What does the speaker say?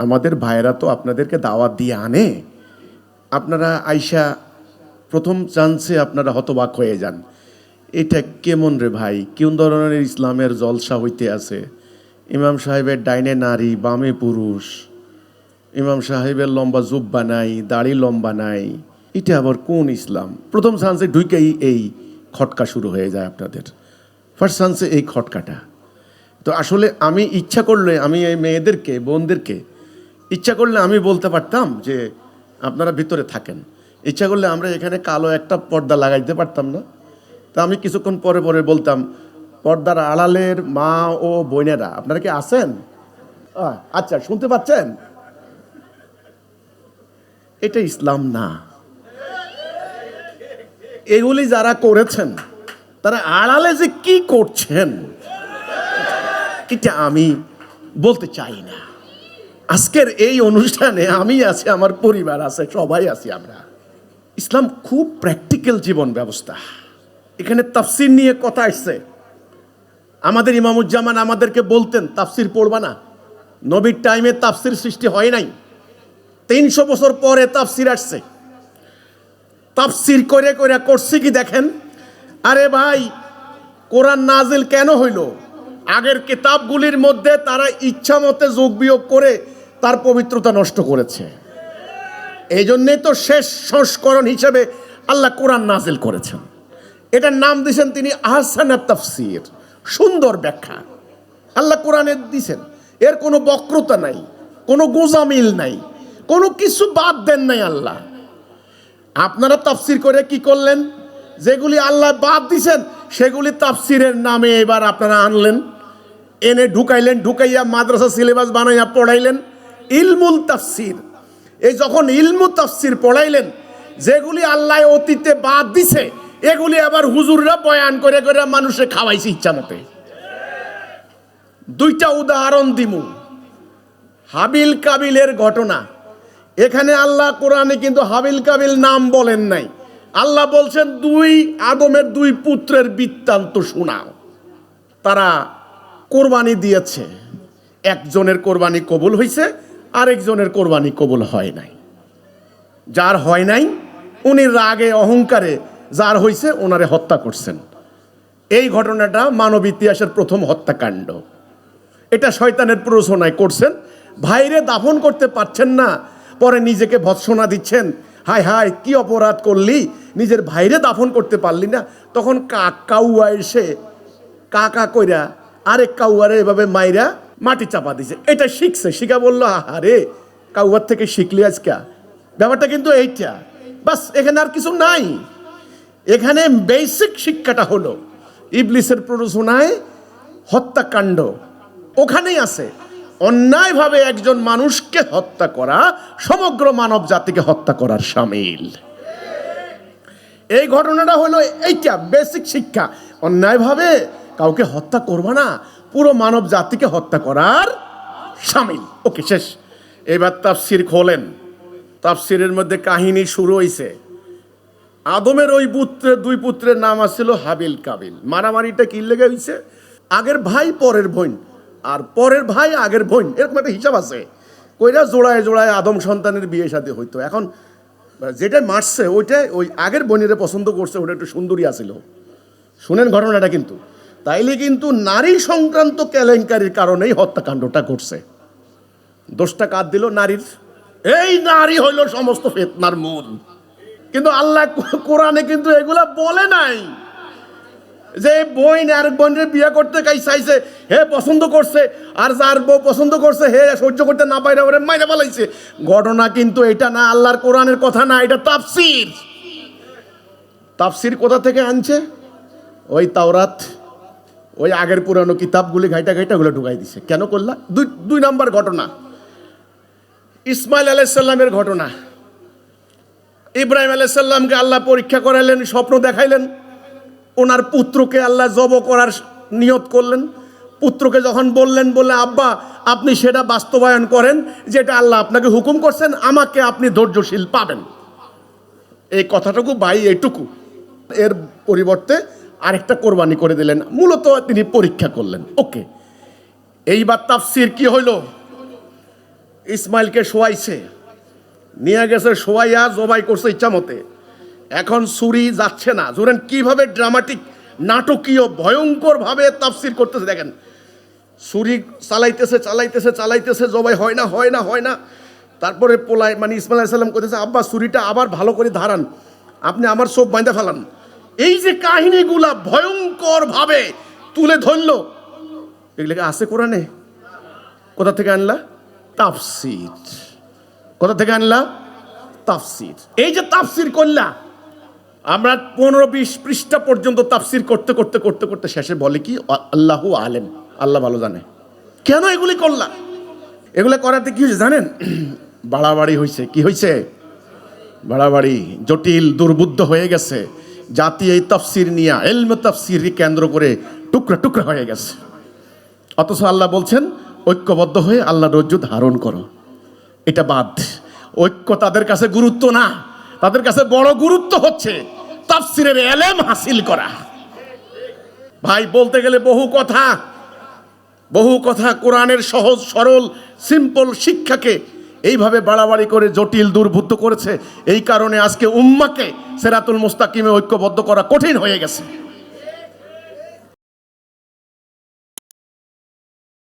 আমাদের ভাইয়েরা তো আপনাদেরকে দাওয়াত দিয়ে আনে, আপনারা আইসা প্রথম চান্সে আপনারা হতবাক হয়ে যান। এটা কেমন রে ভাই, কোন ধরনের ইসলামের জলসা হইতে আছে? ইমাম সাহেবের ডাইনে নারী, বামে পুরুষ, ইমাম সাহেবের লম্বা জুব্বা নাই, দাড়ি লম্বা নাই, এটা আবার কোন ইসলাম? প্রথম চান্সে ঢুকেই এই খটকা শুরু হয়ে যায় আপনাদের, ফার্স্ট চান্সে এই খটকাটা। তো আসলে আমি ইচ্ছা করলে, আমি এই মেয়েদেরকে, বোনদেরকে ইচ্ছা করলে আমি বলতে পারতাম যে আপনারা ভিতরে থাকেন। ইচ্ছা করলে আমরা এখানে কালো একটা পর্দা লাগাইতে পারতাম না? তা আমি কিছুক্ষণ পরে পরে বলতাম, পর্দার আড়ালের মা ও বোনেরা আপনারা কি আছেন? আচ্ছা, শুনতে পাচ্ছেন? এটা ইসলাম না। এগুলি যারা করেছেন তারা আড়ালে যে কি করছেন এটা আমি বলতে চাই না। আজকের এই অনুষ্ঠানে আমি আছি, আমার পরিবার আছে, সবাই আছি আমরা। ইসলাম খুব প্র্যাকটিক্যাল জীবন ব্যবস্থা। এখানে তাফসির নিয়ে কথা আসছে। আমাদের ইমামুজ্জামান আমাদেরকে বলতেন তাফসির পড়বা না। নবীর টাইমে তাফসির সৃষ্টি হয় নাই, 300 বছর পরে তাফসির আসছে। তাফসির করে করে করছে কি দেখেন। আরে ভাই, কোরআন নাজিল কেন হইল? আগের কিতাবগুলির মধ্যে তারা ইচ্ছা মতে যোগ বিয়োগ করে তার পবিত্রতা নষ্ট করেছে। এই জন্যই তো শেষ সংস্করণ হিসেবে আল্লাহ কোরআন নাজিল করেছেন। এটার নাম দিয়েছেন তিনি আহসানুত তাফসির, সুন্দর ব্যাখ্যা। আল্লাহ কোরআনে দিয়েছেন, এর কোনো বক্রতা নাই, কোনো গোজামিল নাই, কোনো কিছু বাদ দেন নাই আল্লাহ। আপনারা তাফসির করে কি করলেন? যেগুলি আল্লাহ বাদ দিছেন সেগুলি তাফসিরের নামে এবার আপনারা আনলেন, এনে ঢুকাইলেন, ঢুকাইয়া মাদ্রাসা সিলেবাস বানাইয়া পড়াইলেন ইলমুল তাফসির। এই যখন ইলমু তাফসির পড়াইলেন, যেগুলি আল্লাহ অতীতে বাদ দিছে এগুলি আবার হুজুররা বয়ান করে করে মানুষে খাওয়াইছে ইচ্ছা মতে। দুইটা উদাহরণ দিমু। হাবিল কাবিলের ঘটনা, এখানে আল্লাহ কোরআনে কিন্তু হাবিল কাবিল নাম বলেন নাই। আল্লাহ বলছেন আদমের দুই পুত্রের বৃত্তান্ত শোনাও। তারা কোরবানি দিয়েছে, একজনের কোরবানি কবুল হয়েছে, আরেকজনের কোরবানি কবুল হয় নাই। যার হয় নাই উনি রাগে অহংকারে যার হয়েছে ওনারে হত্যা করছেন। এই ঘটনাটা মানব ইতিহাসের প্রথম হত্যাকাণ্ড। এটা শয়তানের প্ররোচনায় করছেন। ভাইরে দাফন করতে পারছেন না, পরে নিজেকে ভৎসনা দিচ্ছেন, হায় হায় কি অপরাধ করলি, নিজের ভাইরে দাফন করতে পারলি না। তখন কাউয়া এসে কাকা কইরা আরেক কাউয়ারে এভাবে মাইরা মাটি চাপা দিছে। এটা শিখছে, শিখা বললো আরে কাউয়ার থেকে শিখলি আজকা। ব্যাপারটা কিন্তু এইটা, বাস, এখানে আর কিছু নাই। এখানে বেসিক শিক্ষাটা হলো ইবলিসের প্ররোচনায় হত্যাকাণ্ড ওখানেই আছে। অন্যায়ভাবে একজন মানুষকে হত্যা করা সমগ্র মানব জাতিকে হত্যা করার শামিল। এই ঘটনাটা হলো এইটা বেসিক শিক্ষা। অন্যায়ভাবে কাউকে হত্যা করবা না, পুরো মানব জাতিকে হত্যা করার শামিল। ওকে, শেষ। এবার তাফসির খোলেন। তাফসিরের মধ্যে কাহিনী শুরু হয়েছে। আদমের ওই দুই পুত্রের নাম আসছিল হাবিল কাবিল। মারামারিটা কি লেগে হয়েছে? আগের ভাই পরের বোন, আর পরের ভাই আগের বোন, এরকম একটা হিসাব আছে। কইরা জোড়ায় জোড়ায় আদম সন্তানের বিয়ে শাদী হইতো। এখন যেটা মারছে ওইটাই ওই আগের বোনেরে পছন্দ করছে, ওটা একটু সুন্দরী আছিল। শুনেন ঘটনাটা কিন্তু, তাইলে কিন্তু নারী সংক্রান্ত কেলেঙ্কারির কারণেই হত্যাকাণ্ডটা ঘটছে। দোষটা কার দিল? নারীর। এই নারী হইল সমস্ত ফিতনার মূল। কিন্তু আল্লাহ কোরআনে কিন্তু এগুলা বলে নাই যে বোন আর বোনের বিয়ে করতে চাইছে, হে পছন্দ করছে, আর যার বউ পছন্দ করছে হে সহ্য করতে না পাইরা ওরে মাইরা ফেলাইছে। ঘটনা কিন্তু এটা না, আল্লাহর কোরআনের কথা না, এটা তাফসির। তাফসির কোথা থেকে আনছে? ওই তাওরাত, ওই আগের পুরানো কিতাবগুলি ঘাইটা ওগুলো ঢুকাই দিছে। কেন করলা? দুই নাম্বার ঘটনা, ইসমাইল আলাইহিস সালামের ঘটনা। ইব্রাহিম আলাইহিস সালামকে আল্লাহ পরীক্ষা করাইলেন, স্বপ্ন দেখাইলেন, ওনার পুত্রকে আল্লাহ জব করার নিয়ত করলেন। পুত্রকে যখন বললেন, বলে আব্বা আপনি সেটা বাস্তবায়ন করেন যেটা আল্লাহ আপনাকে হুকুম করছেন, আমাকে আপনি ধৈর্যশীল পাবেন। এই কথাটুকু ভাই, এইটুকু। এর পরিবর্তে আরেকটা কোরবানি করে দিলেন, মূলত তিনি পরীক্ষা করলেন। ওকে, এইবার তাফসির কি হইল? ইসমাইলকে শোয়াইছে, নিয়ে গেছে শোয়াইয়া জবাই করছে ইচ্ছা মতে। এখন ছুরি যাচ্ছে না। জোরেন কিভাবে ড্রামাটিক, নাটকীয়, ভয়ঙ্কর ভাবে তাফসীর করতেছে দেখেন। ছুরি চালাইতেছে চালাইতেছে চালাইতেছে, জবাই হয় না হয় না হয় না। তারপরে পোলায় মানে ইসমাইল আলাইহিস সালাম কইতেছে, আব্বা ছুরিটা আবার ভালো করে ধারান, আপনি আমার চোখ বাইন্ধা ফেলান। এই যে কাহিনীগুলা ভয়ঙ্কর ভাবে তুলে ধরলো, এগুলোকে আছে কোরআনে? কোথা থেকে আনলা? তাফসীর। কোথা থেকে আনলা? তাফসীর। এই যে তাফসীর করলা, আমরা 15-20 পৃষ্ঠা পর্যন্ত তাফসীর করতে করতে করতে করতে শেষে বলে কি, আল্লাহু আলেম, আল্লাহ ভালো জানে। কেন এগুলি করলা? এগুলো করাতে কি হয়েছে জানেন? বাড়াবাড়ি হয়েছে। কি হয়েছে? বাড়াবাড়ি, জটিল, দুর্বুদ্ধ হয়ে গেছে। জাতি এই তাফসীর নিয়ে, ইলমে তাফসীর কেন্দ্র করে টুকরা টুকরা হয়ে গেছে। অথচ আল্লাহ বলছেন ঐক্যবদ্ধ হয়ে আল্লাহর রজ্জু ধারণ করো। এটা বাদ। ঐক্য তাদের কাছে গুরুত্ব না, তাদের কাছে বড় গুরুত্ব হচ্ছে তাফসীরের ইলম হাসিল করা। ভাই বলতে গেলে বহু কথা, বহু কথা। কোরআনের সহজ সরল সিম্পল শিক্ষাকে এইভাবে বাড়াবাড়ি করে জটিল দুর্বুদ্ধ করেছে। এই কারণে আজকে উম্মাকে সিরাতুল মুস্তাকিমে ঐক্যবদ্ধ করা কঠিন হয়ে গেছে।